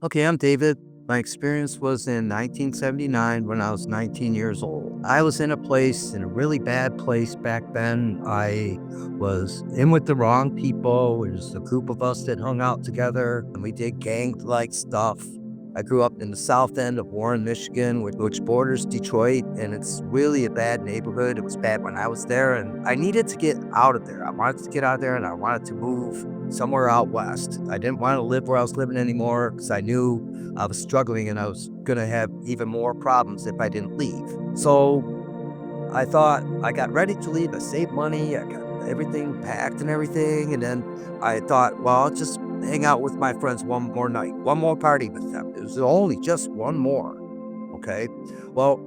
Okay, I'm David. My experience was in 1979 when I was 19 years old. I was in a really bad place back then. I was in with the wrong people. It was a group of us that hung out together and we did gang like stuff. I grew up in the south end of Warren, Michigan, which borders Detroit, and it's really a bad neighborhood. It was bad when I was there, and I needed to get out of there. I wanted to get out of there and I wanted to move somewhere out west. I didn't want to live where I was living anymore because I knew I was struggling and I was going to have even more problems if I didn't leave. So I thought I got ready to leave. I saved money. I got everything packed and everything. And then I thought, well, I'll just hang out with my friends one more night, one more party with them. It was only just one more. Okay. Well,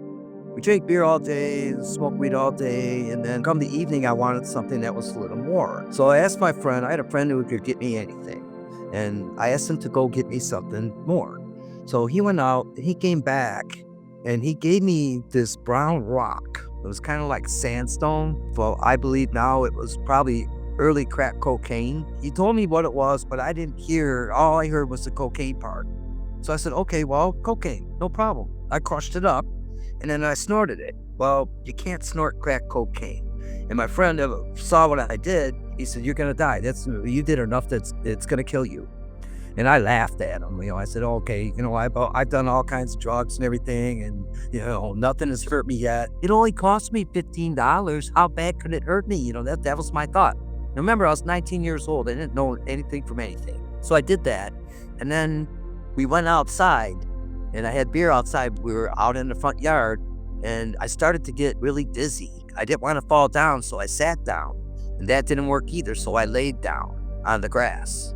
we drank beer all day, smoked weed all day, and then come the evening, I wanted something that was a little more. So I asked my friend, I had a friend who could get me anything, and I asked him to go get me something more. So he went out, he came back, and he gave me this brown rock. It was kind of like sandstone. Well, I believe now it was probably early crack cocaine. He told me what it was, but I didn't hear, all I heard was the cocaine part. So I said, okay, well, cocaine, no problem. I crushed it up and then I snorted it. Well, you can't snort crack cocaine. And my friend saw what I did. He said, you're going to die. You did enough it's going to kill you. And I laughed at him. I said, okay, I've done all kinds of drugs and everything, and, nothing has hurt me yet. It only cost me $15. How bad could it hurt me? That was my thought. Now, remember, I was 19 years old. I didn't know anything from anything. So I did that. And then we went outside and I had beer outside. We were out in the front yard and I started to get really dizzy. I didn't want to fall down, so I sat down, and that didn't work either. So I laid down on the grass.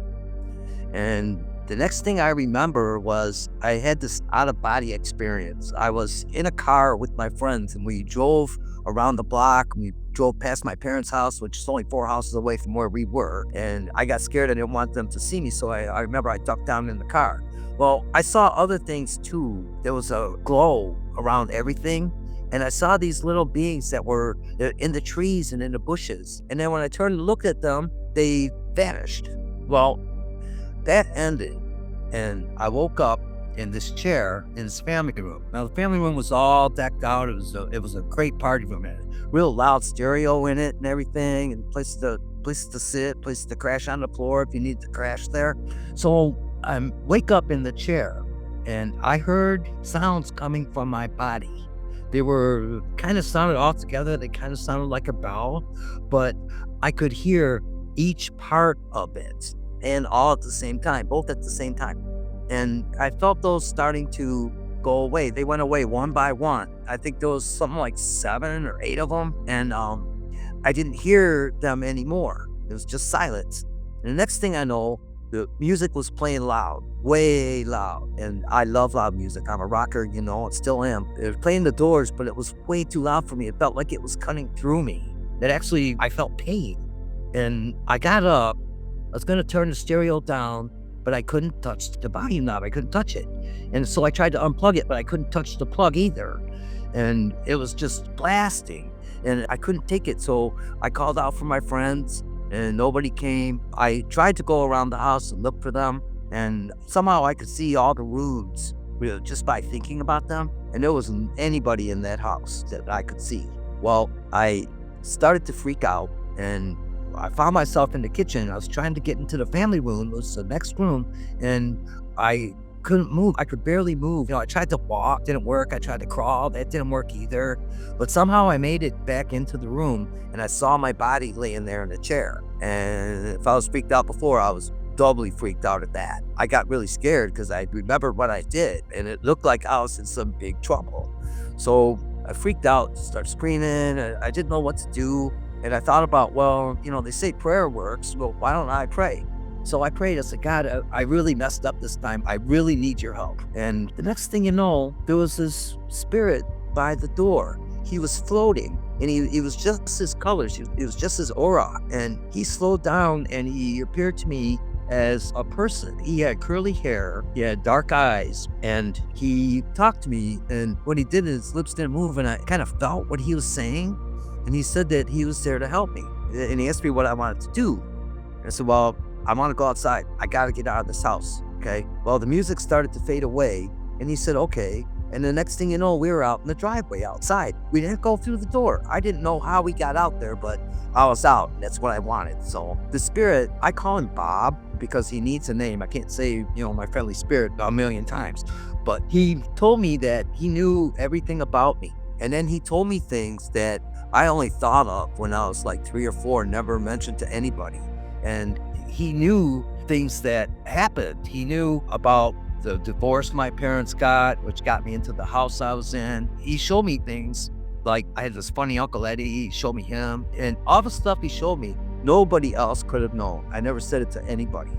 And the next thing I remember was I had this out-of-body experience. I was in a car with my friends and we drove around the block. We drove past my parents' house, which is only 4 houses away from where we were. And I got scared. I didn't want them to see me. So I remember I ducked down in the car. Well, I saw other things too. There was a glow around everything. And I saw these little beings that were in the trees and in the bushes. And then when I turned and looked at them, they vanished. Well, that ended, and I woke up in this chair in this family room. Now, the family room was all decked out. It was a great party room. It had a real loud stereo in it and everything, and places to sit, places to crash on the floor if you need to crash there. So I wake up in the chair, and I heard sounds coming from my body. They were kind of sounded all together. They kind of sounded like a bell, but I could hear each part of it. And all at the same time, both at the same time. And I felt those starting to go away. They went away one by one. I think there was something like 7 or 8 of them. And I didn't hear them anymore. It was just silence. And the next thing I know, the music was playing loud, way loud. And I love loud music. I'm a rocker, and still am. It was playing The Doors, but it was way too loud for me. It felt like it was cutting through me. I felt pain. And I got up. I was going to turn the stereo down, but I couldn't touch the volume knob. I couldn't touch it. And so I tried to unplug it, but I couldn't touch the plug either. And it was just blasting, and I couldn't take it. So I called out for my friends, and nobody came. I tried to go around the house and look for them, and somehow I could see all the rooms just by thinking about them. And there wasn't anybody in that house that I could see. Well, I started to freak out, and I found myself in the kitchen. I was trying to get into the family room. It was the next room, and I couldn't move. I could barely move. I tried to walk, didn't work. I tried to crawl, that didn't work either. But somehow I made it back into the room, and I saw my body laying there in the chair. And if I was freaked out before, I was doubly freaked out at that. I got really scared because I remembered what I did, and it looked like I was in some big trouble. So I freaked out, started screaming. I didn't know what to do. And I thought about, they say prayer works. Well, why don't I pray? So I prayed. I said, God, I really messed up this time. I really need your help. And the next thing you know, there was this spirit by the door. He was floating, and he was just his colors. It was just his aura. And he slowed down, and he appeared to me as a person. He had curly hair, he had dark eyes, and he talked to me. And when he did, his lips didn't move, and I kind of felt what he was saying. And he said that he was there to help me. And he asked me what I wanted to do. And I said, well, I want to go outside. I got to get out of this house. Okay. Well, the music started to fade away, and he said, okay. And the next thing you know, we were out in the driveway outside. We didn't go through the door. I didn't know how we got out there, but I was out. And that's what I wanted. So the spirit, I call him Bob because he needs a name. I can't say, my friendly spirit a million times, but he told me that he knew everything about me. And then he told me things that I only thought of when I was like 3 or 4, never mentioned to anybody. And he knew things that happened. He knew about the divorce my parents got, which got me into the house I was in. He showed me things like I had this funny Uncle Eddie. He showed me him, and all the stuff he showed me, nobody else could have known. I never said it to anybody,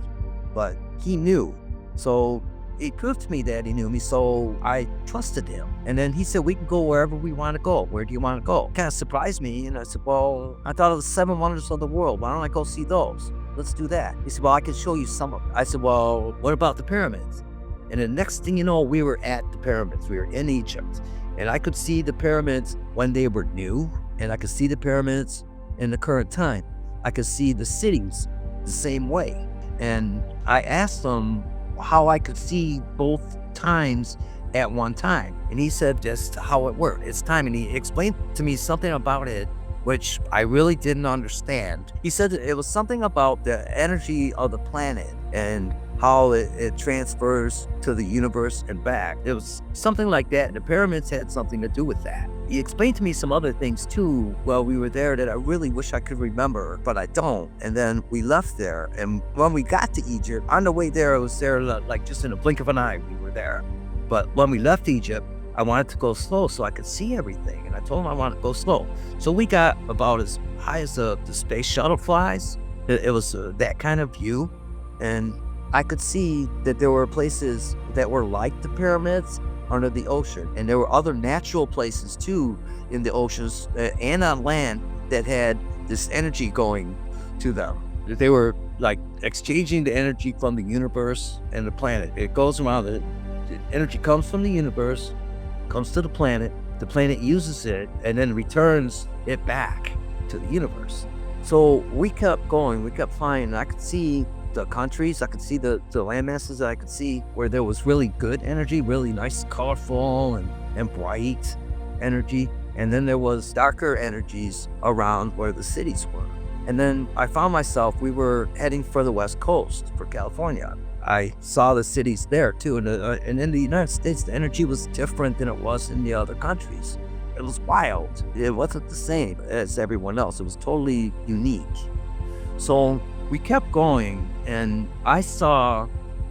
but he knew. So it proved to me that he knew me, so I trusted him. And then he said, we can go wherever we want to go. Where do you want to go? Kind of surprised me. And I said, well, I thought of the 7 wonders of the world. Why don't I go see those? Let's do that. He said, well, I can show you some of them. I said, well, what about the pyramids? And the next thing you know, we were at the pyramids. We were in Egypt. And I could see the pyramids when they were new, and I could see the pyramids in the current time. I could see the cities the same way. And I asked him how I could see both times at one time. And he said just how it worked. It's time. And he explained to me something about it which I really didn't understand. He said that it was something about the energy of the planet and how it transfers to the universe and back. It was something like that. The pyramids had something to do with that. He explained to me some other things too while we were there that I really wish I could remember, but I don't. And then we left there. And when we got to Egypt, on the way there, it was there like just in a blink of an eye, we were there. But when we left Egypt, I wanted to go slow so I could see everything. And I told him I wanted to go slow. So we got about as high as the space shuttle flies. It was that kind of view. And I could see that there were places that were like the pyramids under the ocean. And there were other natural places too in the oceans and on land that had this energy going to them. They were like exchanging the energy from the universe and the planet. It goes around, the energy comes from the universe, comes to the planet uses it, and then returns it back to the universe. So we kept going, we kept flying, and I could see the countries, I could see the land masses, I could see where there was really good energy, really nice, colorful, and bright energy. And then there was darker energies around where the cities were. And then I found myself, we were heading for the West Coast, for California. I saw the cities there too, and in the United States, the energy was different than it was in the other countries. It was wild. It wasn't the same as everyone else. It was totally unique. So we kept going, and I saw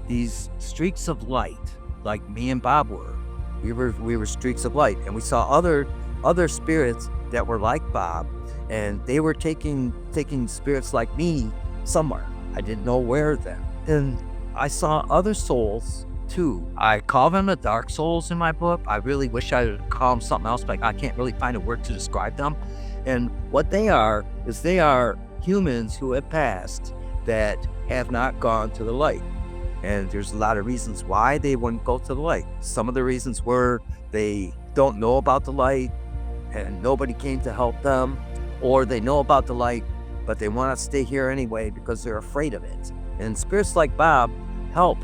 these streaks of light, like me and Bob were. We were streaks of light, and we saw other spirits that were like Bob, and they were taking spirits like me somewhere. I didn't know where then. And I saw other souls too. I call them the dark souls in my book. I really wish I would call them something else, but I can't really find a word to describe them. And what they are is they are humans who have passed that have not gone to the light. And there's a lot of reasons why they wouldn't go to the light. Some of the reasons were they don't know about the light and nobody came to help them, or they know about the light, but they want to stay here anyway because they're afraid of it. And spirits like Bob help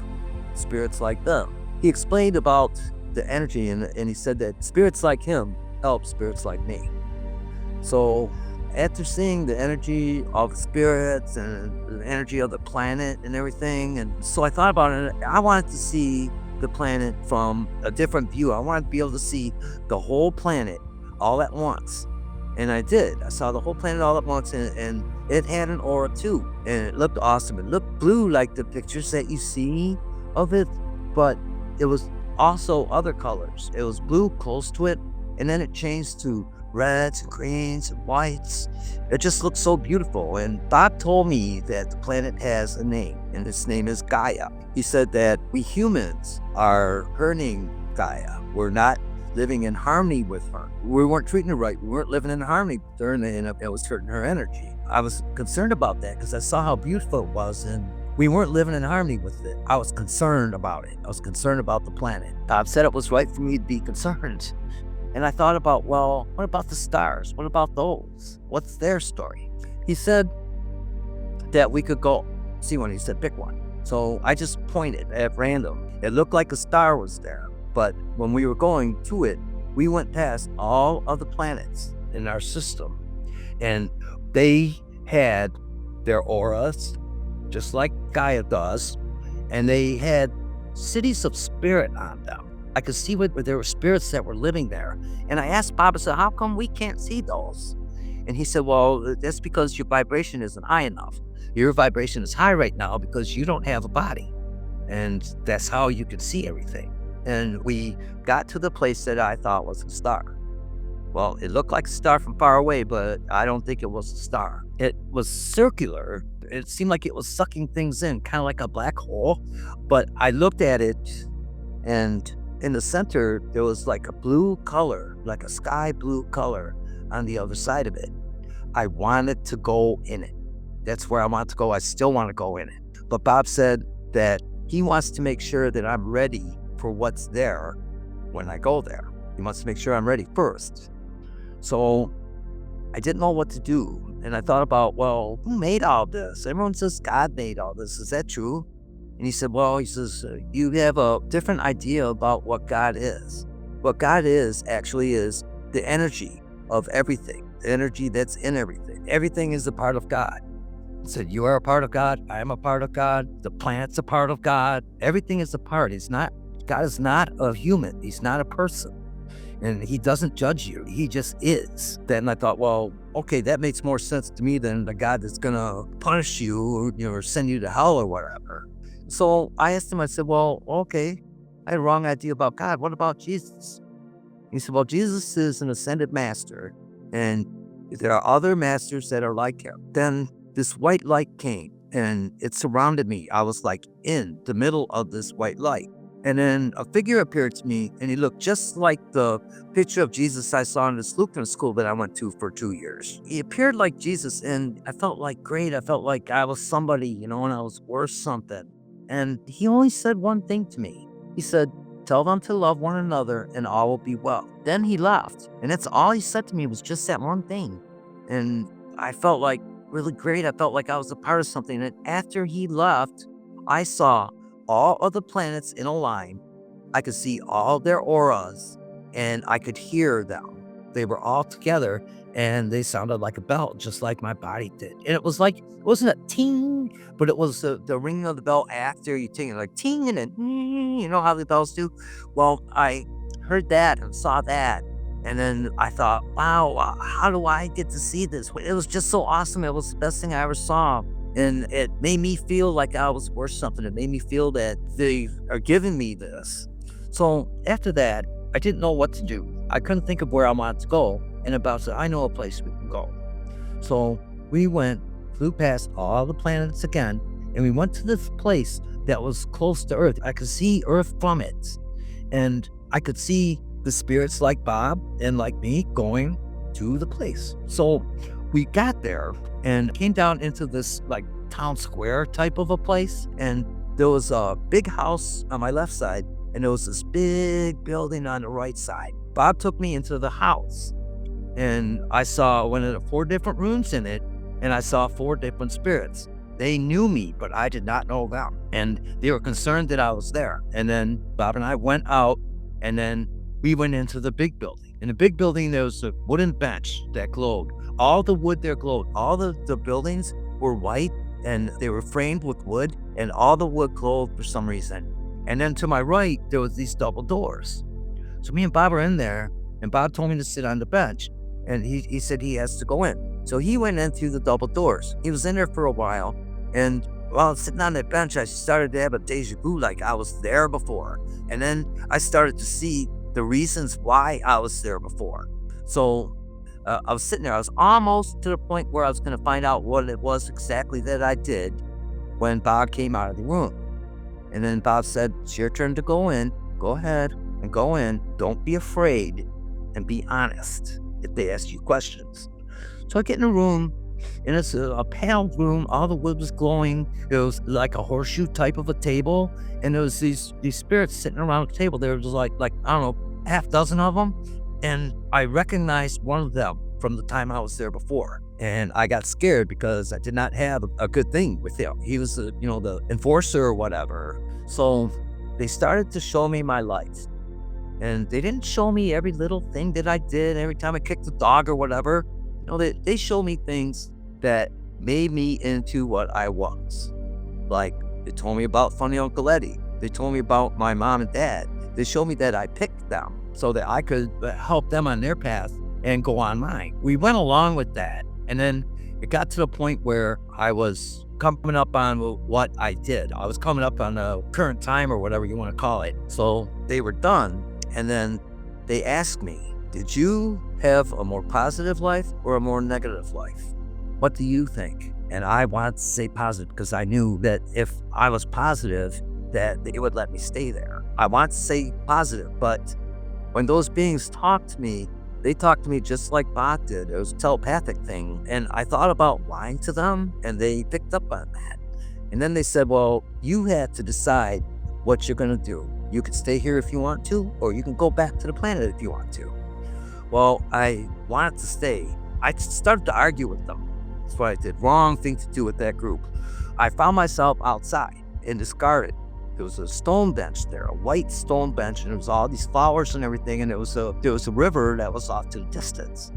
spirits like them. He explained about the energy, and he said that spirits like him help spirits like me. So after seeing the energy of spirits and the energy of the planet and everything, and so I thought about it. I wanted to see the planet from a different view. I wanted to be able to see the whole planet all at once. And I did. I saw the whole planet all at once, and it had an aura too. And it looked awesome. It looked blue like the pictures that you see of it, but it was also other colors. It was blue close to it, and then it changed to reds and greens and whites. It just looked so beautiful. And Bob told me that the planet has a name, and its name is Gaia. He said that we humans are hurting Gaia. We're not living in harmony with her. We weren't treating her right. We weren't living in harmony with her, and it was hurting her energy. I was concerned about that because I saw how beautiful it was, and we weren't living in harmony with it. I was concerned about it. I was concerned about the planet. Bob said it was right for me to be concerned. And I thought about, well, what about the stars? What about those? What's their story? He said that we could go see one. He said, pick one. So I just pointed at random. It looked like a star was there. But when we were going to it, we went past all of the planets in our system. And they had their auras, just like Gaia does. And they had cities of spirit on them. I could see what there were spirits that were living there. And I asked Bob, I said, how come we can't see those? And he said, well, that's because your vibration isn't high enough. Your vibration is high right now because you don't have a body. And that's how you could see everything. And we got to the place that I thought was a star. Well, it looked like a star from far away, but I don't think it was a star. It was circular. It seemed like it was sucking things in, kind of like a black hole. But I looked at it, and in the center, there was like a blue color, like a sky blue color on the other side of it. I wanted to go in it. That's where I want to go. I still want to go in it. But Bob said that he wants to make sure that I'm ready for what's there when I go there. He wants to make sure I'm ready first. So I didn't know what to do. And I thought about, well, who made all this? Everyone says God made all this. Is that true? And he said, well, he says, you have a different idea about what God is. What God is actually is the energy of everything, the energy that's in everything. Everything is a part of God. He said, you are a part of God. I am a part of God. The planet's a part of God. Everything is a part. God is not a human. He's not a person. And he doesn't judge you. He just is. Then I thought, well, okay, that makes more sense to me than the God that's going to punish you or send you to hell or whatever. So I asked him, I said, well, okay, I had a wrong idea about God. What about Jesus? He said, well, Jesus is an ascended master, and there are other masters that are like him. Then this white light came, and it surrounded me. I was like in the middle of this white light. And then a figure appeared to me, and he looked just like the picture of Jesus I saw in this Lutheran school that I went to for 2 years. He appeared like Jesus, and I felt like great. I felt like I was somebody, and I was worth something. And he only said one thing to me. He said, tell them to love one another, and all will be well. Then he left, and that's all he said to me was just that one thing. And I felt like really great. I felt like I was a part of something. And after he left, I saw all of the planets in a line. I could see all their auras, and I could hear them. They were all together, and they sounded like a bell, just like my body did. And it was like, it wasn't a ting, but it was the ringing of the bell after you ting, like ting and then, you know how the bells do? Well, I heard that and saw that. And then I thought, wow, how do I get to see this? It was just so awesome. It was the best thing I ever saw. And it made me feel like I was worth something. It made me feel that they are giving me this. So after that, I didn't know what to do. I couldn't think of where I wanted to go. And about said, I know a place we can go. So we flew past all the planets again, and we went to this place that was close to Earth. I could see Earth from it. And I could see the spirits like Bob and like me going to the place. So we got there and came down into this like town square type of a place. And there was a big house on my left side, and there was this big building on the right side. Bob took me into the house, and I saw one of the 4 different rooms in it, and I saw 4 different spirits. They knew me, but I did not know them. And they were concerned that I was there. And then Bob and I went out, and then we went into the big building. In the big building, there was a wooden bench that glowed. All the wood there glowed. All the buildings were white, and they were framed with wood, and all the wood glowed for some reason. And then to my right, there was these double doors. So me and Bob were in there, and Bob told me to sit on the bench, and he said he has to go in. So he went in through the double doors. He was in there for a while, and while sitting on that bench, I started to have a deja vu, like I was there before. And then I started to see the reasons why I was there before. So I was sitting there. I was almost to the point where I was going to find out what it was exactly that I did when Bob came out of the room. And then Bob said, it's your turn to go in. Go ahead and go in. Don't be afraid, and be honest if they ask you questions. So I get in the room, and it's a pale room. All the wood was glowing. It was like a horseshoe type of a table, and there was these spirits sitting around the table. There was like I don't know, half dozen of them, and I recognized one of them from the time I was there before. And I got scared because I did not have a good thing with him. He was, the enforcer or whatever. So they started to show me my life. And they didn't show me every little thing that I did every time I kicked the dog or whatever. They showed me things that made me into what I was. Like, they told me about Funny Uncle Eddie. They told me about my mom and dad. They showed me that I picked them so that I could help them on their path and go on mine. We went along with that. And then it got to the point where I was coming up on what I did. I was coming up on a current time or whatever you want to call it. So they were done. And then they asked me, did you have a more positive life or a more negative life? What do you think? And I wanted to say positive because I knew that if I was positive, that they would let me stay there. I wanted to say positive, but when those beings talked to me, they talked to me just like Bob did. It was a telepathic thing. And I thought about lying to them, and they picked up on that. And then they said, well, you had to decide what you're going to do. You could stay here if you want to, or you can go back to the planet if you want to. Well, I wanted to stay. I started to argue with them. That's what I did. Wrong thing to do with that group. I found myself outside and discarded. There was a stone bench there, a white stone bench, and it was all these flowers and everything, and there was a river that was off to the distance.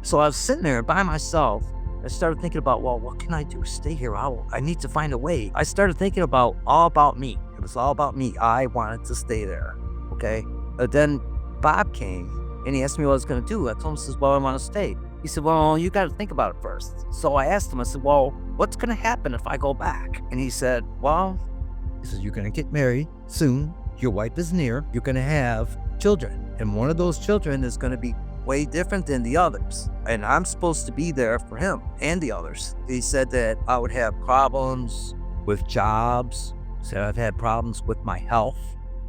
So I was sitting there by myself. I started thinking about, well, what can I do? Stay here. I need to find a way. I started thinking all about me. It was all about me. I wanted to stay there. Okay. But then Bob came and he asked me what I was going to do. I told him, I said, well, I want to stay. He said, well, you got to think about it first. So I asked him, I said, well, what's going to happen if I go back? And he said, you're going to get married soon. Your wife is near. You're going to have children. And one of those children is going to be way different than the others. And I'm supposed to be there for him and the others. He said that I would have problems with jobs. He said I've had problems with my health.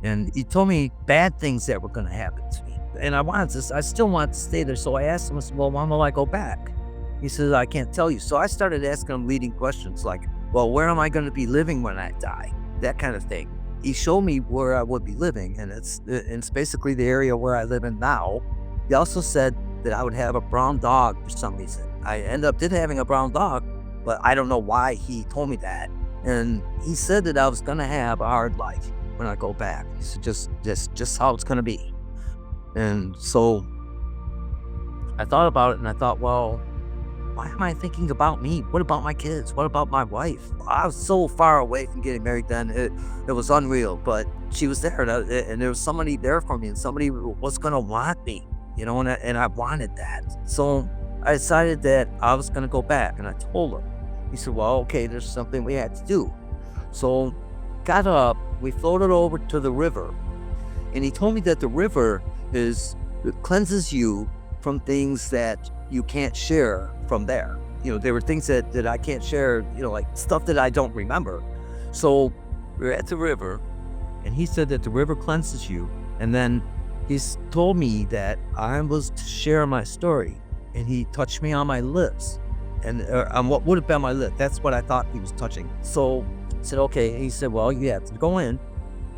And he told me bad things that were going to happen to me. And I still wanted to stay there. So I asked him, I said, well, when will I go back? He says, I can't tell you. So I started asking him leading questions like, well, where am I going to be living when I die? That kind of thing. He showed me where I would be living, and it's basically the area where I live in now. He also said that I would have a brown dog for some reason. I ended up having a brown dog, but I don't know why he told me that. And he said that I was going to have a hard life when I go back. He said, just how it's going to be. And so I thought about it, and I thought, well, why am I thinking about me? What about my kids? What about my wife? I was so far away from getting married then. It was unreal, but she was there, and there was somebody there for me, and somebody was going to want me, and I wanted that. So I decided that I was going to go back, and I told him. He said, well, okay, there's something we had to do. So got up, we floated over to the river, and he told me that the river it cleanses you from things that you can't share from there. There were things that I can't share, like stuff that I don't remember. So we're at the river, and he said that the river cleanses you. And then he's told me that I was to share my story, and he touched me on my lips, and on what would have been my lip. That's what I thought he was touching. So I said, okay. And he said, well, you have to go in.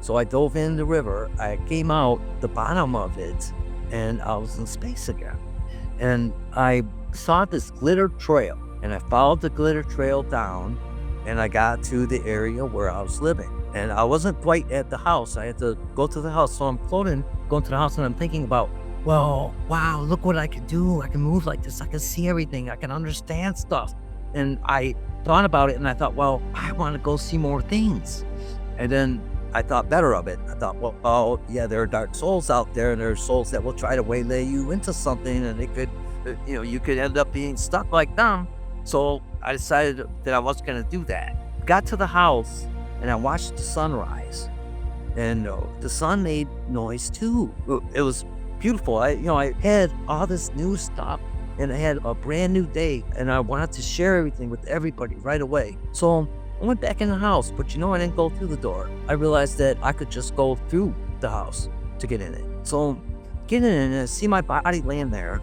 So I dove in the river. I came out the bottom of it, and I was in space again. And I saw this glitter trail, and I followed the glitter trail down, and I got to the area where I was living. And I wasn't quite at the house. I had to go to the house. So I'm floating, going to the house, and I'm thinking about, well, wow, look what I can do. I can move like this. I can see everything. I can understand stuff. And I thought about it, and I thought, well, I want to go see more things. And then I thought better of it. I thought, well, oh, yeah, there are dark souls out there, and there are souls that will try to waylay you into something, and they could, you could end up being stuck like them. So I decided that I wasn't going to do that. Got to the house, and I watched the sunrise, and the sun made noise too. It was beautiful. I had all this new stuff, and I had a brand new day, and I wanted to share everything with everybody right away. So I went back in the house, but I didn't go through the door. I realized that I could just go through the house to get in it. So get in and I see my body laying there,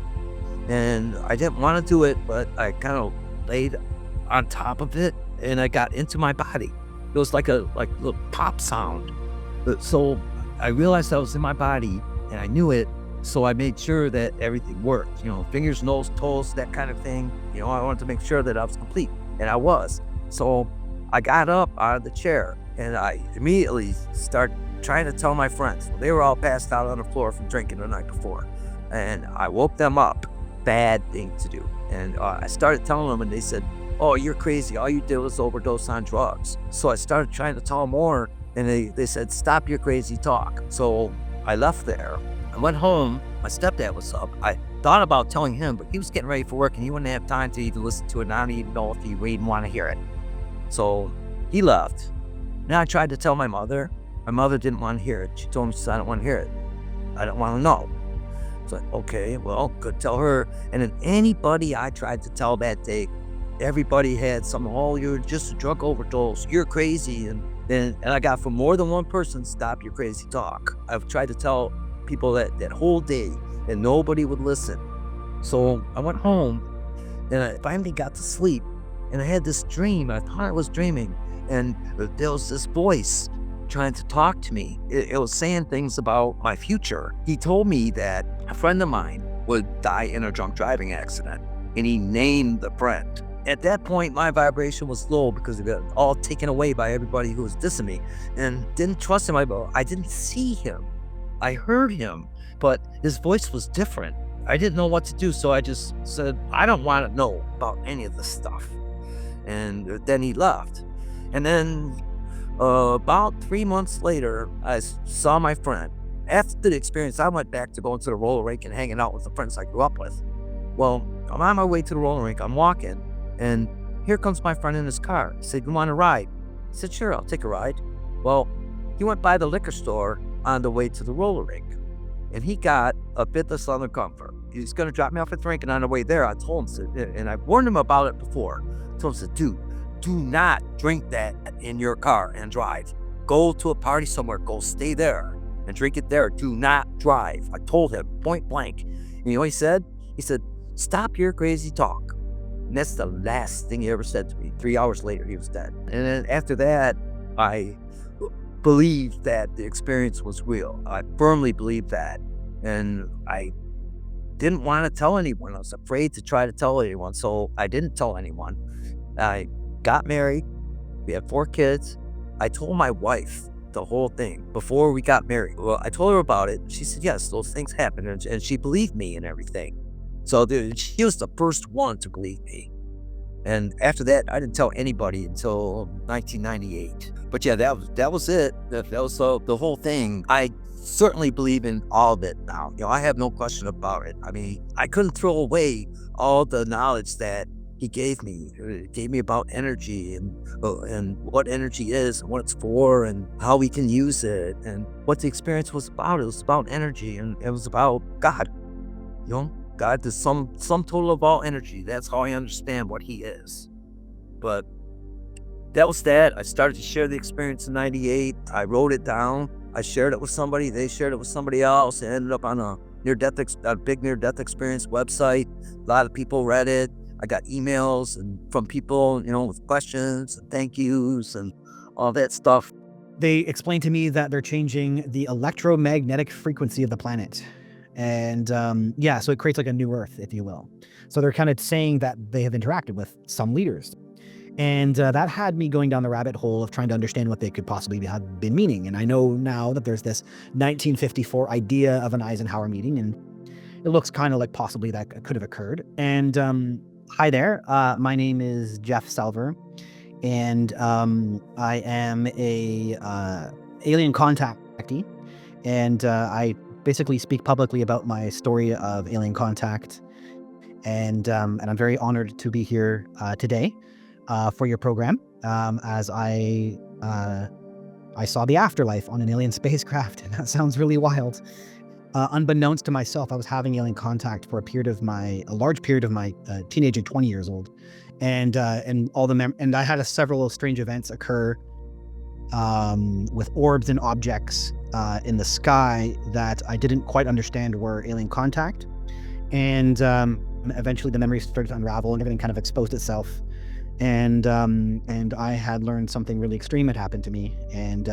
and I didn't want to do it, but I kind of laid on top of it, and I got into my body. It was like a little pop sound. So I realized I was in my body, and I knew it. So I made sure that everything worked, fingers, nose, toes, that kind of thing. I wanted to make sure that I was complete, and I was. So I got up out of the chair and I immediately started trying to tell my friends. They were all passed out on the floor from drinking the night before. And I woke them up. Bad thing to do. And I started telling them, and they said, "Oh, you're crazy. All you did was overdose on drugs." So I started trying to tell them more, and they said, "Stop your crazy talk." So I left there. I went home. My stepdad was up. I thought about telling him, but he was getting ready for work, and he wouldn't have time to even listen to it, and I don't even know if he would even want to hear it. So he left. Then I tried to tell my mother. My mother didn't want to hear it. She told me, "I don't want to hear it. I don't want to know." It's like, okay, well, could tell her. And then anybody I tried to tell that day, everybody had some, "Oh, you're just a drug overdose. You're crazy." And I got from more than one person, "Stop your crazy talk." I've tried to tell people that whole day, and nobody would listen. So I went home, and I finally got to sleep. And I had this dream. I thought I was dreaming. And there was this voice trying to talk to me. It was saying things about my future. He told me that a friend of mine would die in a drunk driving accident, and he named the friend. At that point, my vibration was low because it got all taken away by everybody who was dissing me, and didn't trust him. I didn't see him. I heard him, but his voice was different. I didn't know what to do, so I just said, "I don't want to know about any of this stuff." And then he left. And then about 3 months later, I saw my friend. After the experience, I went back to going to the roller rink and hanging out with the friends I grew up with. Well, I'm on my way to the roller rink. I'm walking, and here comes my friend in his car. He said, "You want a ride?" I said, "Sure, I'll take a ride." Well, he went by the liquor store on the way to the roller rink, and he got a bit of Southern Comfort. He's going to drop me off at the rink, and on the way there, I told him, and I warned him about it before. I told him, "Dude, do not drink that in your car and drive. Go to a party somewhere. Go stay there and drink it there. Do not drive." I told him point blank. And you know what he said? He said, "Stop your crazy talk." And that's the last thing he ever said to me. 3 hours later, he was dead. And then after that, I believed that the experience was real. I firmly believed that. And I didn't want to tell anyone. I was afraid to try to tell anyone. So I didn't tell anyone. I got married. We had 4 kids. I told my wife the whole thing before we got married. Well, I told her about it. She said, "Yes, those things happen." And she believed me and everything. So she was the first one to believe me. And after that, I didn't tell anybody until 1998. But yeah, that was it. That was the whole thing. I certainly believe in all of it now. I have no question about it. I mean, I couldn't throw away all the knowledge that he gave me. It gave me about energy and what energy is and what it's for and how we can use it and what the experience was about. It was about energy, and it was about God. God is some total of all energy. That's how I understand what he is. But that was that. I started to share the experience in 98. I wrote it down. I shared it with somebody. They shared it with somebody else. It ended up on a big near-death experience website. A lot of people read it. I got emails from people, with questions and thank yous and all that stuff. They explained to me that they're changing the electromagnetic frequency of the planet. And so it creates like a new Earth, if you will. So they're kind of saying that they have interacted with some leaders. And that had me going down the rabbit hole of trying to understand what they could possibly have been meaning. And I know now that there's this 1954 idea of an Eisenhower meeting, and it looks kind of like possibly that could have occurred. And hi there, my name is Jeff Salver, and I am a alien contactee, and I basically speak publicly about my story of alien contact, and I'm very honored to be here today for your program, as I saw the afterlife on an alien spacecraft, and that sounds really wild. Unbeknownst to myself, I was having alien contact for a large period of my teenage and 20 years old, and I had several strange events occur with orbs and objects in the sky that I didn't quite understand were alien contact, and eventually the memories started to unravel and everything kind of exposed itself. And I had learned something really extreme had happened to me. And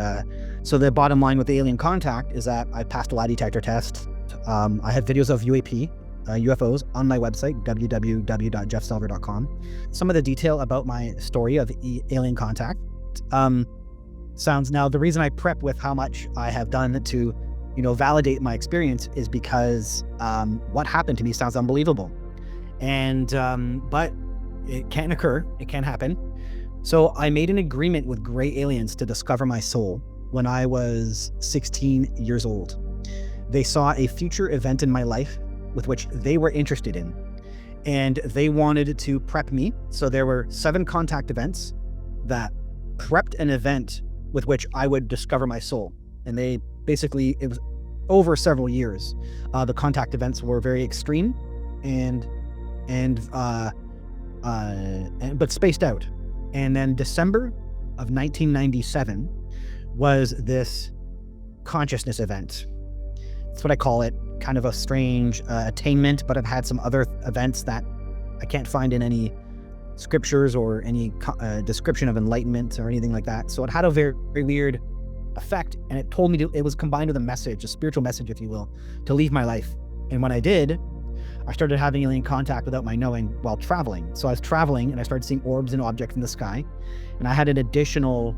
so the bottom line with the alien contact is that I passed a lie detector test. I have videos of UFOs on my website, www.jeffselver.com. Some of the detail about my story of alien contact sounds, now the reason I prep with how much I have done to, validate my experience is because what happened to me sounds unbelievable. And, but it can occur, it can happen. So I made an agreement with gray aliens to discover my soul when I was 16 years old. They saw a future event in my life with which they were interested in, and they wanted to prep me. So there were 7 contact events that prepped an event with which I would discover my soul. And they basically, it was over several years. The contact events were very extreme but spaced out. And then December of 1997 was this consciousness event. That's what I call it. Kind of a strange attainment, but I've had some other events that I can't find in any scriptures or any description of enlightenment or anything like that. So it had a very, very weird effect, and it told me it was combined with a message, a spiritual message, if you will, to leave my life. And when I did, I started having alien contact without my knowing while traveling. So I was traveling and I started seeing orbs and objects in the sky, and I had an additional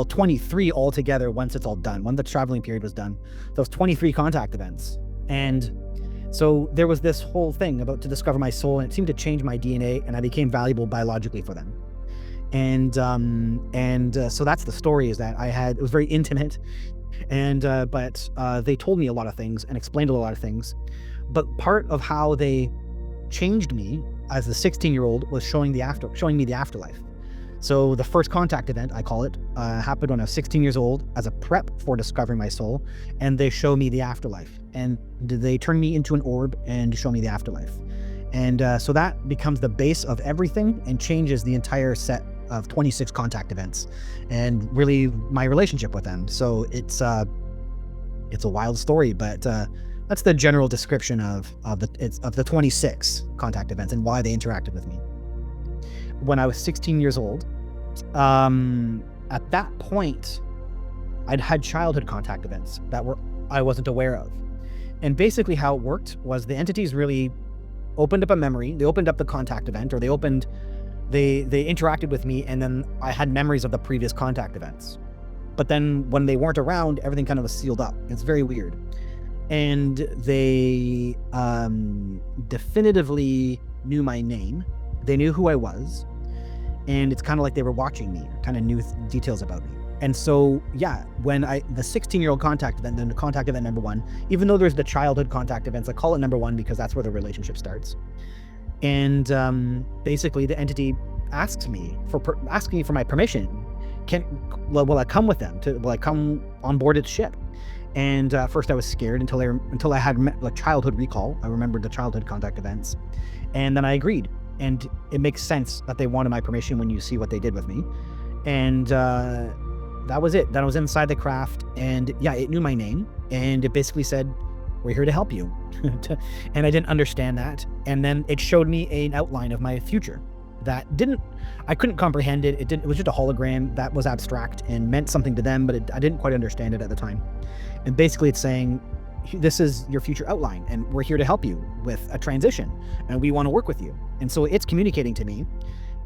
23 altogether once it's all done. When the traveling period was done, those 23 contact events. And so there was this whole thing about to discover my soul, and it seemed to change my DNA, and I became valuable biologically for them. And so that's the story, is that it was very intimate, and but they told me a lot of things and explained a lot of things. But part of how they changed me as a 16-year-old was showing me the afterlife. So the first contact event, I call it, happened when I was 16 years old as a prep for discovering my soul, and they show me the afterlife, and they turn me into an orb and show me the afterlife. And so that becomes the base of everything and changes the entire set of 26 contact events and really my relationship with them. So it's a wild story, but that's the general description of the 26 contact events and why they interacted with me. When I was 16 years old, at that point, I'd had childhood contact events that I wasn't aware of. And basically how it worked was the entities really opened up a memory. They opened up the contact event, or they interacted with me, and then I had memories of the previous contact events. But then when they weren't around, everything kind of was sealed up. It's very weird. And they definitively knew my name. They knew who I was, and it's kind of like they were watching me, kind of knew details about me. And so, yeah, when the 16-year-old contact event, then the contact event number 1, even though there's the childhood contact events, I call it number 1 because that's where the relationship starts. And basically the entity asks me for my permission. Will I come with them? Will I come on board its ship? And first I was scared until I had a childhood recall. I remembered the childhood contact events, and then I agreed. And it makes sense that they wanted my permission when you see what they did with me. And that was it. Then I was inside the craft, and yeah, it knew my name, and it basically said, "We're here to help you." And I didn't understand that. And then it showed me an outline of my future that I couldn't comprehend it. It was just a hologram that was abstract and meant something to them, but I didn't quite understand it at the time. And basically it's saying, this is your future outline, and we're here to help you with a transition, and we want to work with you. And so it's communicating to me,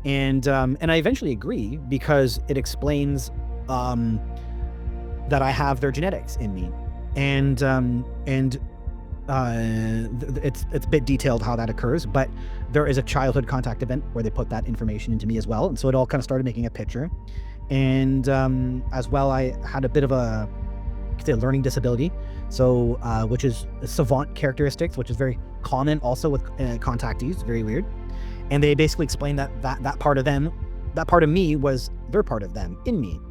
and I eventually agree, because it explains that I have their genetics in me, and it's a bit detailed how that occurs, but there is a childhood contact event where they put that information into me as well. And so it all kind of started making a picture. And as well, I had a bit of a learning disability, so which is savant characteristics, which is very common also with contactees. Very weird. And they basically explained that part of them, that part of me was their part of them in me.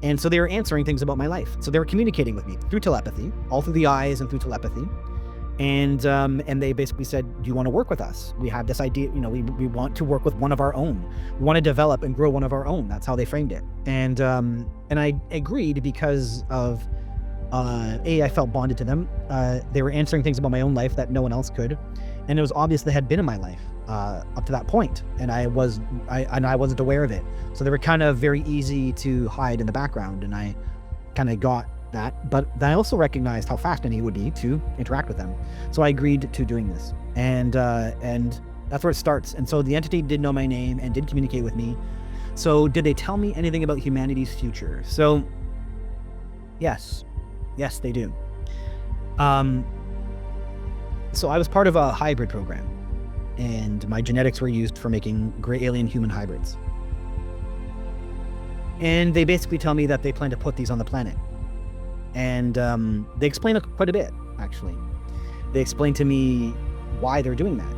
And so they were answering things about my life. So they were communicating with me through telepathy, all through the eyes and through telepathy. And they basically said, "Do you want to work with us? We have this idea, we want to work with one of our own. We want to develop and grow one of our own." That's how they framed it. And I agreed because of, I felt bonded to them. They were answering things about my own life that no one else could. And it was obvious they had been in my life up to that point, and I wasn't aware of it. So they were kind of very easy to hide in the background, and I kind of got that, but I also recognized how fascinating it would be to interact with them. So I agreed to doing this, and that's where it starts. And so the entity did know my name and did communicate with me. So did they tell me anything about humanity's future? So yes, they do. So I was part of a hybrid program, and my genetics were used for making gray alien human hybrids. And they basically tell me that they plan to put these on the planet. And they explain quite a bit, actually. They explain to me why they're doing that.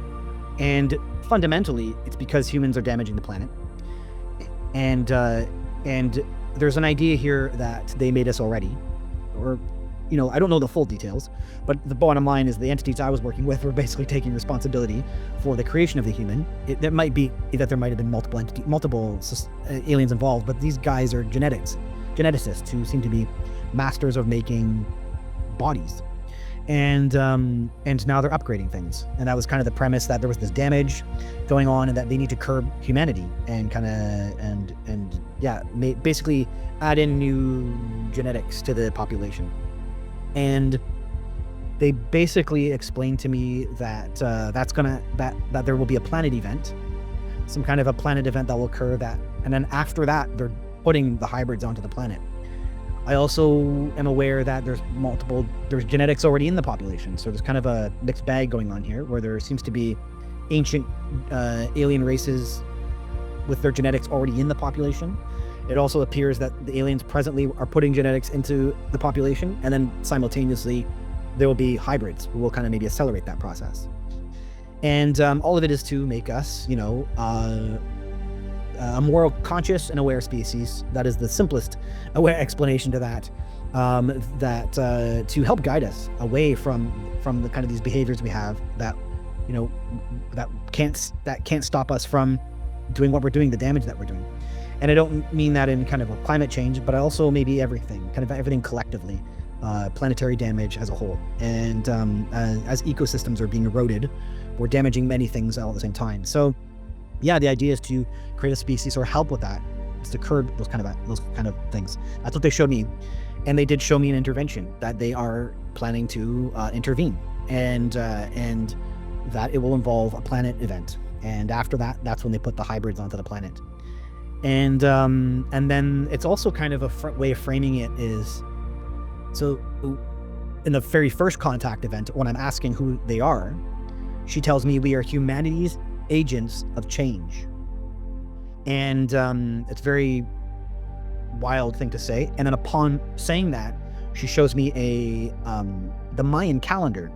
And fundamentally, it's because humans are damaging the planet. And there's an idea here that they made us already, or I don't know the full details, but the bottom line is the entities I was working with were basically taking responsibility for the creation of the human. There might be that there might have been multiple aliens involved, but these guys are geneticists who seem to be masters of making bodies, and now they're upgrading things. And that was kind of the premise, that there was this damage going on and that they need to curb humanity and basically add in new genetics to the population. And they basically explained to me that that there will be a planet event, some kind of a planet event that will occur, and then after that they're putting the hybrids onto the planet. I also am aware that there's genetics already in the population, so there's kind of a mixed bag going on here, where there seems to be ancient alien races with their genetics already in the population. It also appears that the aliens presently are putting genetics into the population, and then simultaneously there will be hybrids who will kind of maybe accelerate that process. And all of it is to make us, a moral, conscious, and aware species. That is the simplest explanation to that. To help guide us away from the kind of these behaviors we have that can't stop us from doing what we're doing, the damage that we're doing. And I don't mean that in kind of a climate change, but also maybe everything collectively, planetary damage as a whole. And as ecosystems are being eroded, we're damaging many things all at the same time. So yeah, the idea is to create a species or help with that. It's to curb those kind of things. That's what they showed me. And they did show me an intervention that they are planning to intervene, and that it will involve a planet event. And after that, that's when they put the hybrids onto the planet. And then it's also kind of a way of framing it is, so in the very first contact event, when I'm asking who they are, she tells me we are humanity's agents of change. And it's a very wild thing to say. And then upon saying that, she shows me the Mayan calendar.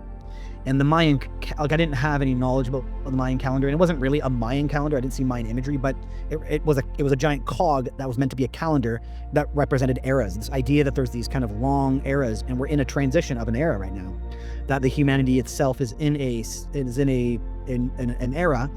And the Mayan, I didn't have any knowledge about the Mayan calendar, and it wasn't really a Mayan calendar. I didn't see Mayan imagery, but it was a giant cog that was meant to be a calendar that represented eras. This idea that there's these kind of long eras, and we're in a transition of an era right now. That the humanity itself is in an era,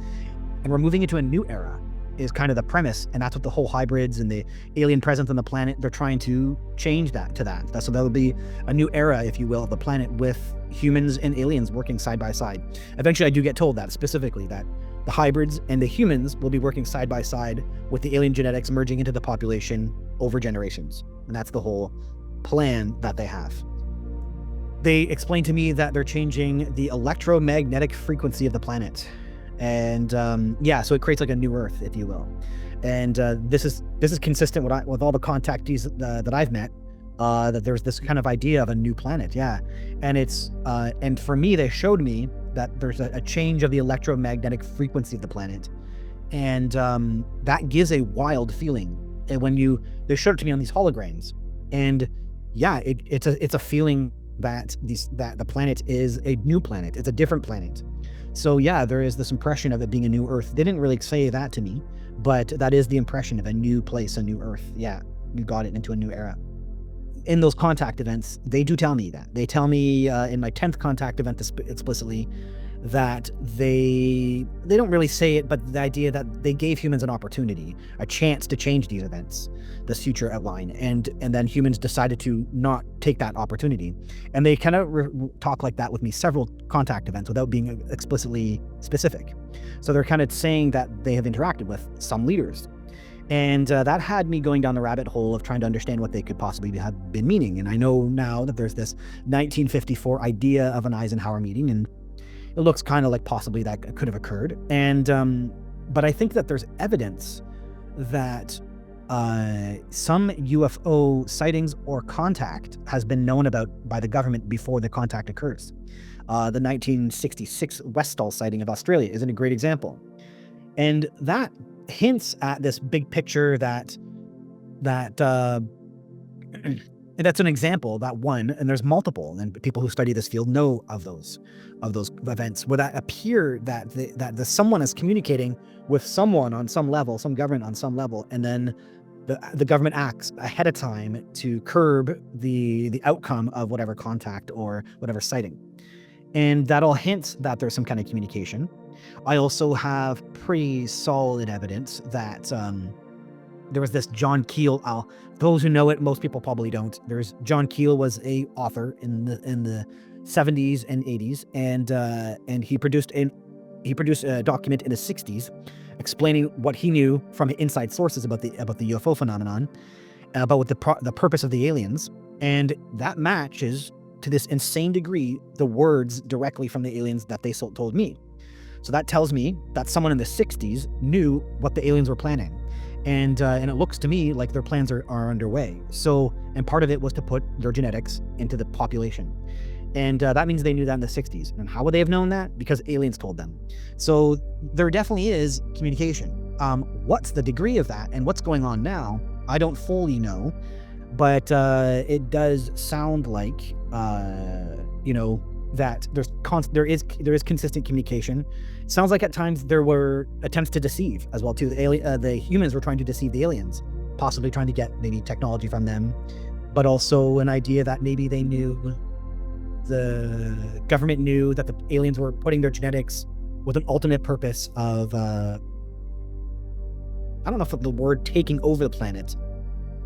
and we're moving into a new era, is kind of the premise. And that's what the whole hybrids and the alien presence on the planet, they're trying to change that to that. So that'll be a new era, if you will, of the planet, with humans and aliens working side by side. Eventually I do get told that specifically, that the hybrids and the humans will be working side by side with the alien genetics merging into the population over generations. And that's the whole plan that they have. They explained to me that they're changing the electromagnetic frequency of the planet. And so it creates like a new Earth, if you will. And this is consistent with all the contactees that I've met, that there's this kind of idea of a new planet. Yeah. And it's and for me, they showed me that there's a change of the electromagnetic frequency of the planet, and that gives a wild feeling. And when they showed it to me on these holograms, and yeah, it's a feeling that the planet is a new planet. It's a different planet. So yeah, there is this impression of it being a new Earth. They didn't really say that to me, but that is the impression of a new place, a new Earth. Yeah, you got it, into a new era. In those contact events, they do tell me that. They tell me in my 10th contact event explicitly that they don't really say it, but the idea that they gave humans an opportunity, a chance to change these events, this future outline, and then humans decided to not take that opportunity. And they kind of talk like that with me several contact events without being explicitly specific. So they're kind of saying that they have interacted with some leaders, And that had me going down the rabbit hole of trying to understand what they could possibly have been meaning. And I know now that there's this 1954 idea of an Eisenhower meeting, and it looks kind of like possibly that could have occurred. And but I think that there's evidence that some UFO sightings or contact has been known about by the government before the contact occurs. The 1966 Westall sighting of Australia isn't a great example. And that hints at this big picture that and that's an example, that one, and there's multiple, and people who study this field know of those events where that appear that the someone is communicating with someone on some level, some government on some level, and then the government acts ahead of time to curb the outcome of whatever contact or whatever sighting. And that all hints that there's some kind of communication. I also have pretty solid evidence that there was this John Keel. Those who know it, most people probably don't. John Keel was a author in the 70s and 80s, and he produced a document in the 60s explaining what he knew from inside sources about the UFO phenomenon, about what the purpose of the aliens, and that matches to this insane degree the words directly from the aliens that they told me. So that tells me that someone in the 60s knew what the aliens were planning. And it looks to me like their plans are underway. So, and part of it was to put their genetics into the population. And that means they knew that in the 60s. And how would they have known that? Because aliens told them. So there definitely is communication. What's the degree of that and what's going on now? I don't fully know, but it does sound like, that there is consistent communication. It sounds like at times there were attempts to deceive as well too. The humans were trying to deceive the aliens, possibly trying to get maybe technology from them, but also an idea that maybe the government knew that the aliens were putting their genetics with an ultimate purpose of I don't know if the word taking over the planet,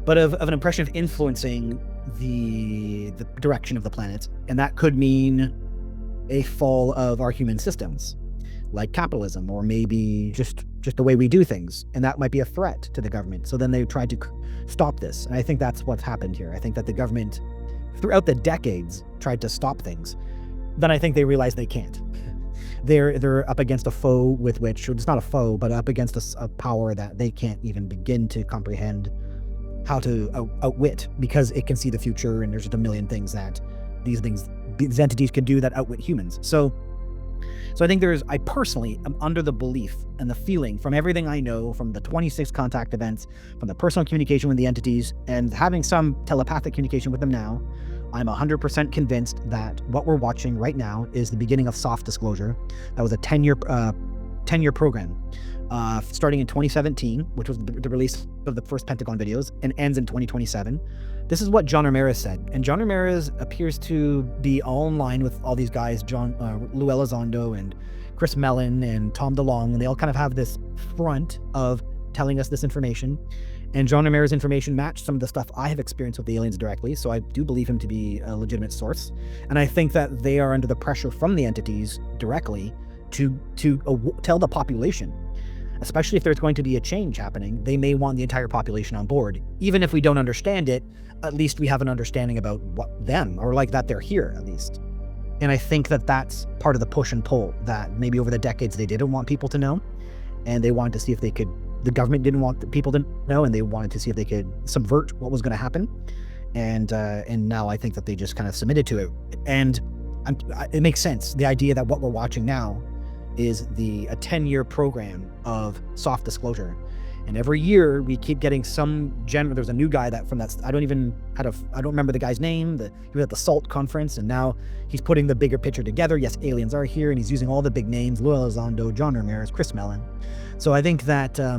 but of an impression of influencing the direction of the planet. And that could mean a fall of our human systems, like capitalism, or maybe just the way we do things. And that might be a threat to the government. So then they tried to stop this. And I think that's what's happened here. I think that the government, throughout the decades, tried to stop things. Then I think they realized they can't. They're up against a foe with which, it's not a foe, but up against a power that they can't even begin to comprehend how to outwit, because it can see the future, and there's just a million things that these entities can do that outwit humans. So I think I personally am under the belief and the feeling, from everything I know, from the 26 contact events, from the personal communication with the entities, and having some telepathic communication with them now, I'm 100% convinced that what we're watching right now is the beginning of soft disclosure. That was a 10-year program. Starting in 2017, which was the release of the first Pentagon videos, and ends in 2027. This is what John Ramirez said. And John Ramirez appears to be all in line with all these guys, Lou Elizondo and Chris Mellon and Tom DeLonge, and they all kind of have this front of telling us this information. And John Ramirez's information matched some of the stuff I have experienced with the aliens directly, so I do believe him to be a legitimate source. And I think that they are under the pressure from the entities directly to tell the population. Especially if there's going to be a change happening, they may want the entire population on board. Even if we don't understand it, at least we have an understanding about them, or like that they're here at least. And I think that that's part of the push and pull, that maybe over the decades they didn't want people to know, and they wanted to see if they could, the government didn't want the people to know, and they wanted to see if they could subvert what was going to happen. And now I think that they just kind of submitted to it. And it makes sense. The idea that what we're watching now is a 10-year program of soft disclosure. And every year we keep getting there's a new guy I don't remember the guy's name. He was at the SALT conference, and now he's putting the bigger picture together. Yes, aliens are here, and he's using all the big names: Lou Elizondo, John Ramirez, Chris Mellon. So I think we're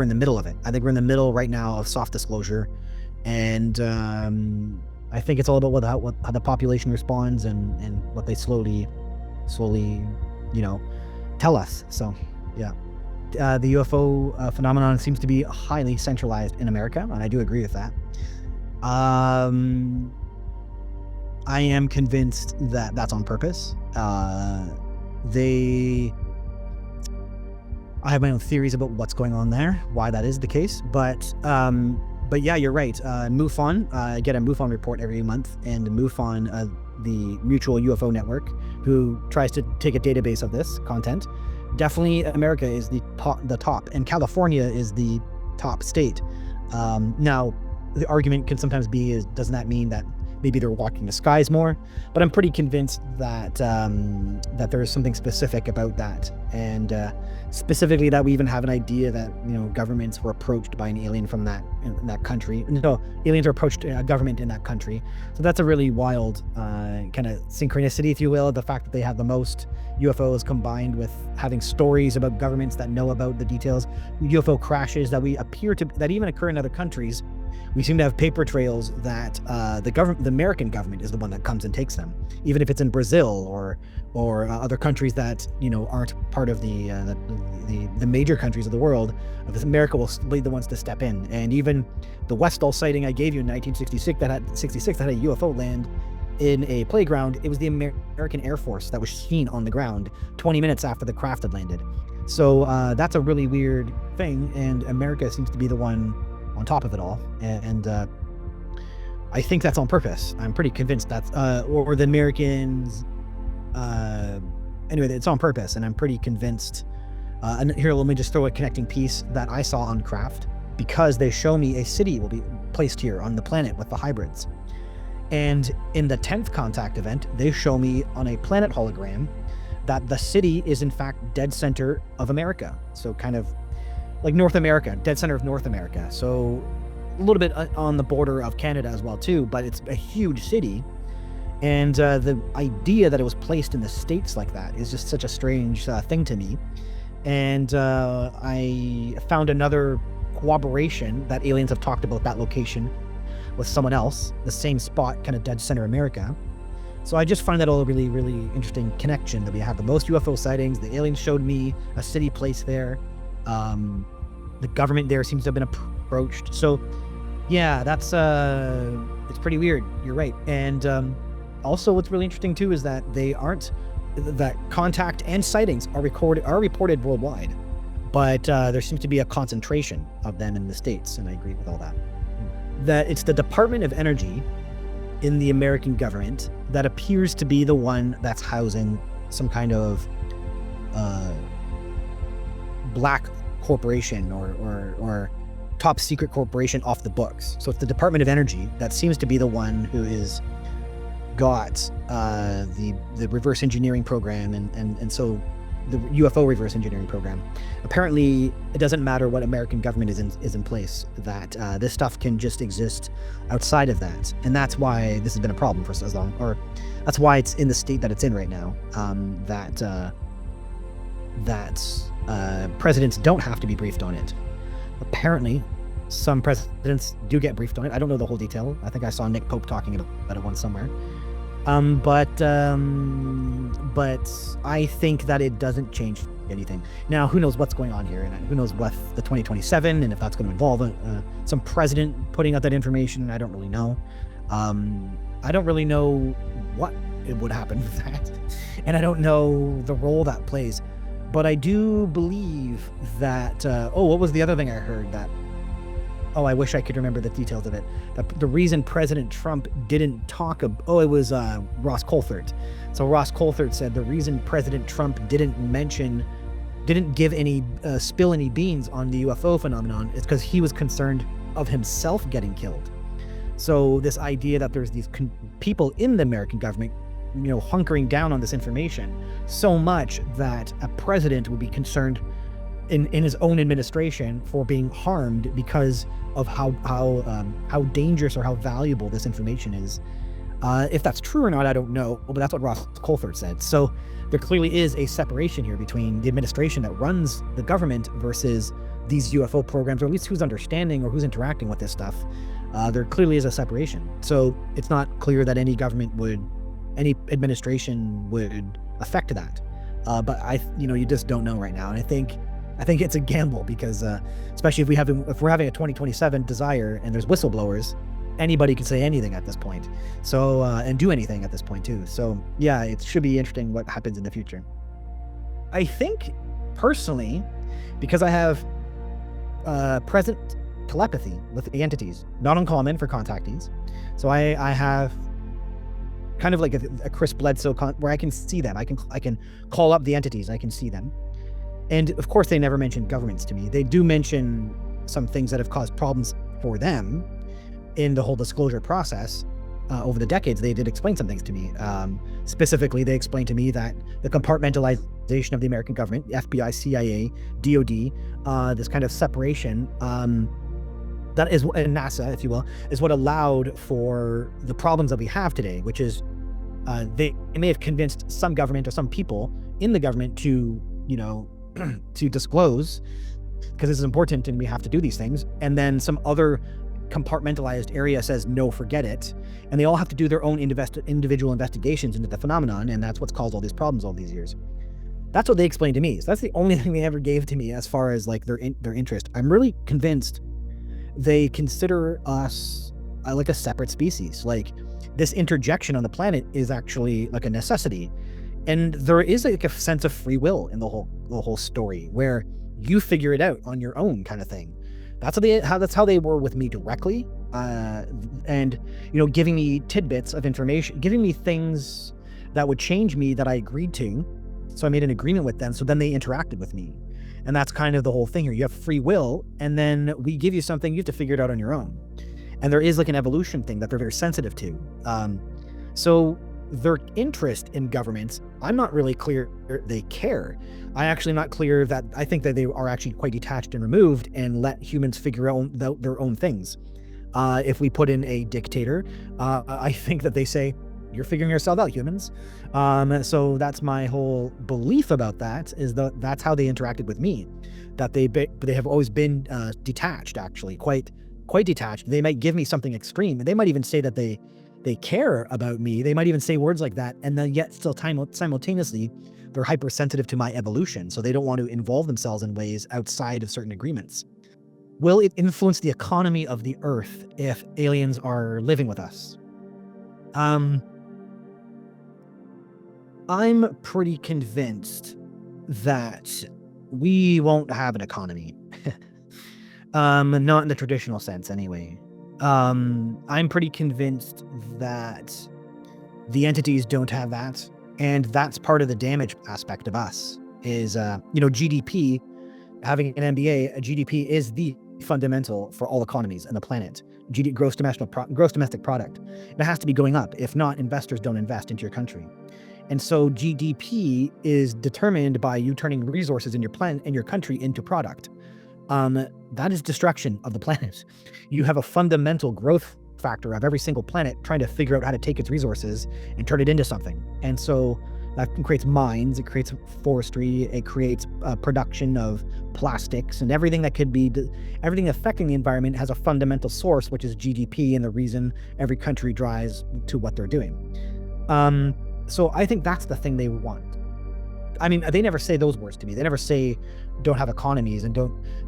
in the middle of it. I think we're in the middle right now of soft disclosure. And I think it's all about how the population responds and what they slowly, tell us. So, yeah. The UFO phenomenon seems to be highly centralized in America, and I do agree with that. I am convinced that that's on purpose. I have my own theories about what's going on there, why that is the case. But yeah, you're right. MUFON, I get a MUFON report every month, and MUFON, the Mutual UFO Network, who tries to take a database of this content. Definitely America is the top, and California is the top state. Now, the argument can sometimes be, doesn't that mean that maybe they're walking the skies more? But I'm pretty convinced that that there is something specific about that, and specifically that we even have an idea that governments were approached by an alien from in that country. No, aliens are approached a government in that country. So that's a really wild kind of synchronicity, if you will. The fact that they have the most UFOs combined with having stories about governments that know about the details, UFO crashes that even occur in other countries. We seem to have paper trails that the American government is the one that comes and takes them, even if it's in Brazil or other countries that aren't part of the major countries of the world. America will be the ones to step in. And even the Westall sighting I gave you in 1966 that had a UFO land in a playground. It was the American Air Force that was seen on the ground 20 minutes after the craft had landed. So that's a really weird thing, and America seems to be the one on top of it all, and I think that's on purpose. I'm pretty convinced that's or the Americans. Anyway, it's on purpose, and I'm pretty convinced. And here, let me just throw a connecting piece that I saw on Craft, because they show me a city will be placed here on the planet with the hybrids, and in the 10th contact event, they show me on a planet hologram that the city is in fact dead center of America. So kind of like North America, dead center of North America. So a little bit on the border of Canada as well too, but it's a huge city. And the idea that it was placed in the States like that is just such a strange thing to me. And I found another corroboration that aliens have talked about that location with someone else, the same spot, kind of dead center America. So I just find that a really, really interesting connection, that we have the most UFO sightings. The aliens showed me a city placed there. The government there seems to have been approached. So yeah, that's it's pretty weird. You're right. And also what's really interesting too is that that contact and sightings are reported worldwide, but there seems to be a concentration of them in the States, and I agree with all that. That it's the Department of Energy in the American government that appears to be the one that's housing some kind of black corporation or top secret corporation off the books. So it's the Department of Energy that seems to be the one who is got the reverse engineering program, and so the UFO reverse engineering program. Apparently, it doesn't matter what American government is in place, that this stuff can just exist outside of that. And that's why this has been a problem for so long, or that's why it's in the state that it's in right now, that presidents don't have to be briefed on it. Apparently, some presidents do get briefed on it. I don't know the whole detail. I think I saw Nick Pope talking about it once somewhere. But I think that it doesn't change anything. Now, who knows what's going on here, and who knows what the 2027, and if that's going to involve some president putting out that information. I don't really know. I don't really know what it would happen with that, and I don't know the role that plays. But I do believe that. What was the other thing I heard? I wish I could remember the details of it. The reason President Trump didn't talk it was Ross Coulthart. So Ross Coulthart said the reason President Trump didn't spill any beans on the UFO phenomenon is because he was concerned of himself getting killed. So this idea that there's these people in the American government, hunkering down on this information so much that a president would be concerned in his own administration for being harmed because of how dangerous or how valuable this information is. If that's true or not, I don't know, but that's what Ross Coulthart said. So there clearly is a separation here between the administration that runs the government versus these UFO programs, or at least who's understanding or who's interacting with this stuff. There clearly is a separation. So it's not clear that any administration would affect that. But you just don't know right now. And I think it's a gamble, because especially if we're having a 2027 desire and there's whistleblowers, anybody can say anything at this point. So and do anything at this point too. So yeah, it should be interesting what happens in the future. I think personally because I have present telepathy with the entities, not uncommon for contactees. So I have kind of like a Chris Bledsoe where I can see them. I can call up the entities. I can see them. And of course, they never mention governments to me. They do mention some things that have caused problems for them in the whole disclosure process. Over the decades, they did explain some things to me. Specifically, they explained to me that the compartmentalization of the American government, FBI, CIA, DOD, this kind of separation, that is, and NASA, if you will, is what allowed for the problems that we have today, which is they may have convinced some government or some people in the government to, to disclose, because this is important and we have to do these things. And then some other compartmentalized area says, no, forget it. And they all have to do their own individual investigations into the phenomenon. And that's what's caused all these problems all these years. That's what they explained to me. So that's the only thing they ever gave to me as far as like their interest. I'm really convinced they consider us like a separate species. Like this interjection on the planet is actually like a necessity. And there is like a sense of free will in the whole story where you figure it out on your own kind of thing. That's how they were with me directly. And, giving me tidbits of information, giving me things that would change me that I agreed to. So I made an agreement with them. So then they interacted with me. And that's kind of the whole thing here. You have free will, and then we give you something, you have to figure it out on your own. And there is like an evolution thing that they're very sensitive to. So their interest in governments, I'm not really clear they care. I actually am not clear that I think that they are actually quite detached and removed and let humans figure out their own things. If we put in a dictator, I think that they say, you're figuring yourself out, humans. So that's my whole belief about that, is that's how they interacted with me, that they have always been detached, actually, quite detached. They might give me something extreme, and they might even say that they care about me. They might even say words like that, and then yet still simultaneously, they're hypersensitive to my evolution, so they don't want to involve themselves in ways outside of certain agreements. Will it influence the economy of the Earth if aliens are living with us? I'm pretty convinced that we won't have an economy. Not in the traditional sense, anyway. I'm pretty convinced that the entities don't have that, and that's part of the damage aspect of us. Is GDP, having an MBA, GDP is the fundamental for all economies on the planet. Gross domestic product. It has to be going up. If not, investors don't invest into your country. And so GDP is determined by you turning resources in your country into product. That is destruction of the planet. You have a fundamental growth factor of every single planet trying to figure out how to take its resources and turn it into something. And so that creates mines, it creates forestry, it creates production of plastics, and everything affecting the environment has a fundamental source, which is GDP, and the reason every country drives to what they're doing. So I think that's the thing they want. I mean, they never say those words to me. They never say don't have economies and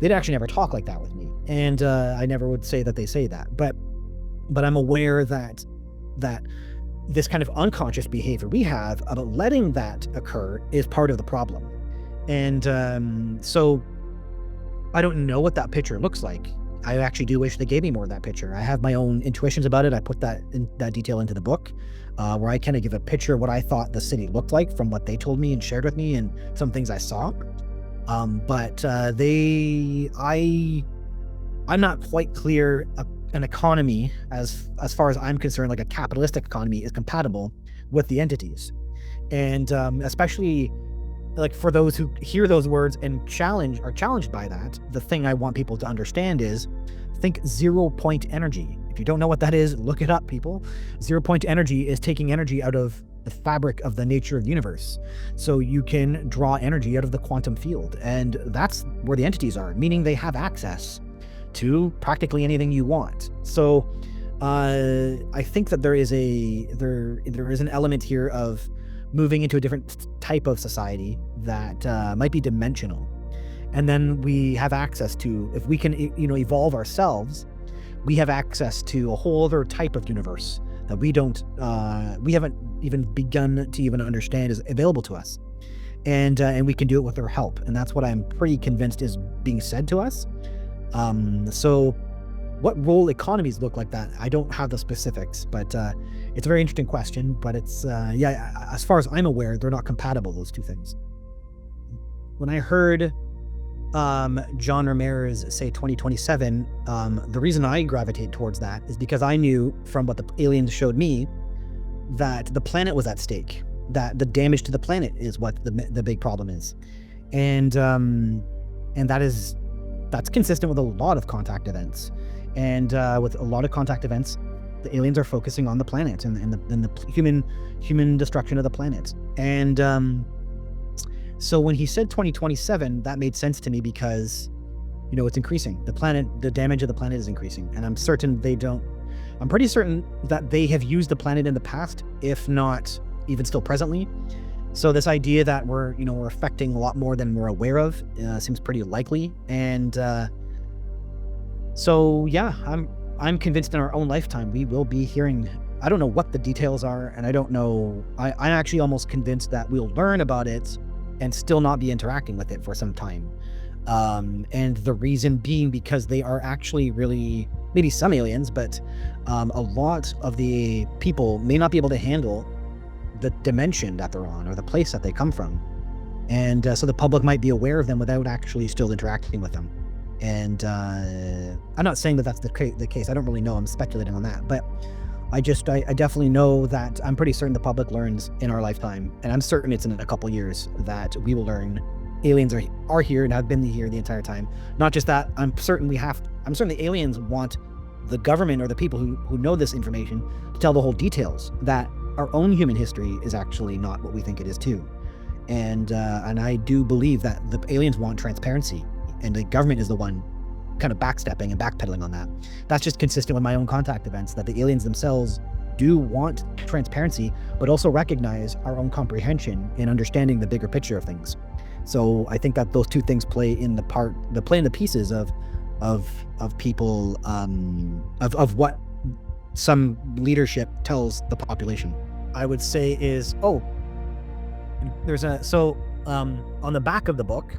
they'd actually never talk like that with me. And I never would say that they say that. But I'm aware that this kind of unconscious behavior we have about letting that occur is part of the problem. And so I don't know what that picture looks like. I actually do wish they gave me more of that picture. I have my own intuitions about it. I put that detail into the book, where I kind of give a picture of what I thought the city looked like from what they told me and shared with me and some things I saw. But I'm not quite clear an economy, as far as I'm concerned, like a capitalistic economy, is compatible with the entities. And especially like for those who hear those words and are challenged by that, the thing I want people to understand is think 0 point energy. If you don't know what that is, look it up, people. 0 point energy is taking energy out of the fabric of the nature of the universe. So you can draw energy out of the quantum field. And that's where the entities are, meaning they have access to practically anything you want. So I think that there is an element here of moving into a different type of society that might be dimensional. And then we have access to, if we can, evolve ourselves, we have access to a whole other type of universe that we haven't even begun to even understand is available to us. and we can do it with their help. And that's what I'm pretty convinced is being said to us. So what role economies look like that, I don't have the specifics, but it's a very interesting question. But it's as far as I'm aware, they're not compatible, those two things. When I heard John Ramirez say 2027, the reason I gravitate towards that is because I knew from what the aliens showed me that the planet was at stake, that the damage to the planet is what the big problem is, and that's consistent with a lot of contact events, and with a lot of contact events, the aliens are focusing on the planet and the human destruction of the planet, and so when he said 2027, that made sense to me because, it's increasing. The damage of the planet is increasing, and I'm pretty certain that they have used the planet in the past, if not even still presently. So this idea that we're affecting a lot more than we're aware of seems pretty likely. And I'm convinced in our own lifetime we will be hearing. I don't know what the details are, and I don't know. I'm actually almost convinced that we'll learn about it and still not be interacting with it for some time. And the reason being because they are actually really, maybe some aliens, but a lot of the people may not be able to handle the dimension that they're on or the place that they come from. And so the public might be aware of them without actually still interacting with them. And I'm not saying that that's the case. I don't really know. I'm speculating on that. But I definitely know that I'm pretty certain the public learns in our lifetime. And I'm certain it's in a couple years that we will learn aliens are here and have been here the entire time. Not just that, I'm certain the aliens want the government or the people who know this information to tell the whole details, that our own human history is actually not what we think it is too. And I do believe that the aliens want transparency, and the government is the one kind of backstepping and backpedaling on that. That's just consistent with my own contact events, that the aliens themselves do want transparency, but also recognize our own comprehension in understanding the bigger picture of things. So I think that those two things play in the pieces of people, of what some leadership tells the population. I would say is, on the back of the book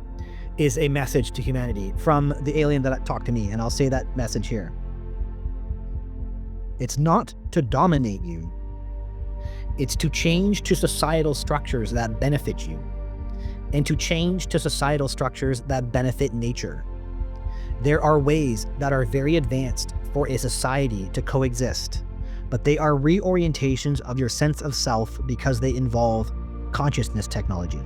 is a message to humanity from the alien that talked to me, and I'll say that message here. It's not to dominate you. It's to change to societal structures that benefit you, and to change to societal structures that benefit nature. There are ways that are very advanced for a society to coexist, but they are reorientations of your sense of self because they involve consciousness technology.